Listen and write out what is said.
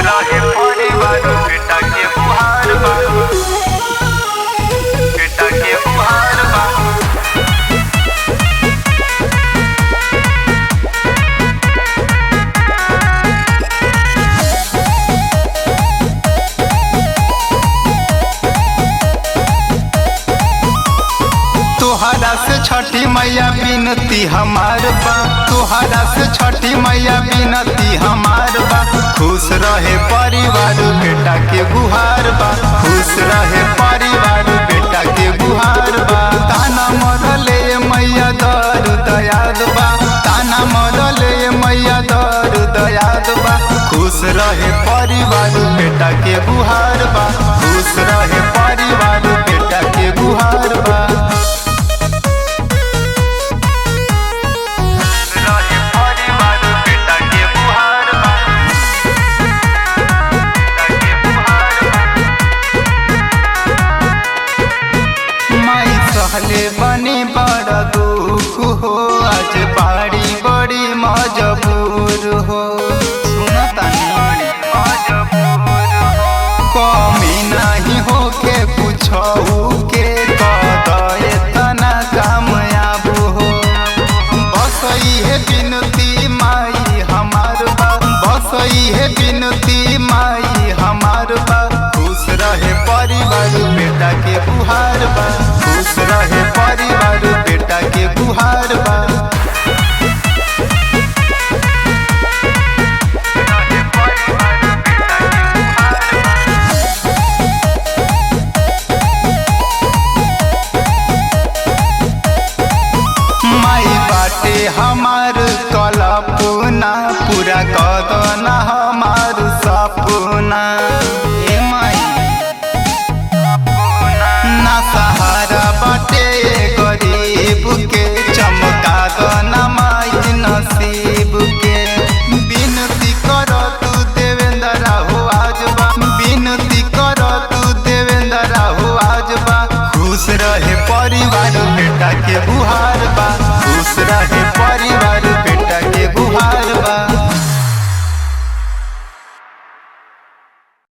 रहे परिवार बेटा के बुहार बा, बेटा के बुहार बा। तोहरा से छठी मैया बिनती हमार बा, तोहरा से छठी मैया बिनती हमार बा। खुश रहे परिवार बेटा के गुहार बा, खुश रहे परिवार बेटा के गुहार बा। ताना मरले मैया दर दयाद बा, ताना मरले मैया दर दयाद बा। खुश रहे परिवार बेटा के गुहार बा, खुश रहे परिवार बेटा के गुहार बा। सहले बनी बड़ा दुख हो, आज बाड़ी बड़ी मजबूर हो। सुनता नहीं मजबूर हो, कमी नहीं हो के पूछऊ के कदे तना कामयाब हो। बस है बिनती माई हमार बा, बस है बिनती माई हमार बा। खुश रहे परिवार बेटा के बुहार बा, खुश रहे परिवार बेटा के बुहार बा। माई बाटे हमार कल्पना, पूरा कदना हमार सपना। ए माई ना सहारा बाटे गरीब के, चमका दना माई नसीब के। बिनती कर तू देवेंद्र हो आज बा, बिनती कर तू देवेंद्र हो आज बा। खुश रहे परिवार बेटा के बुहार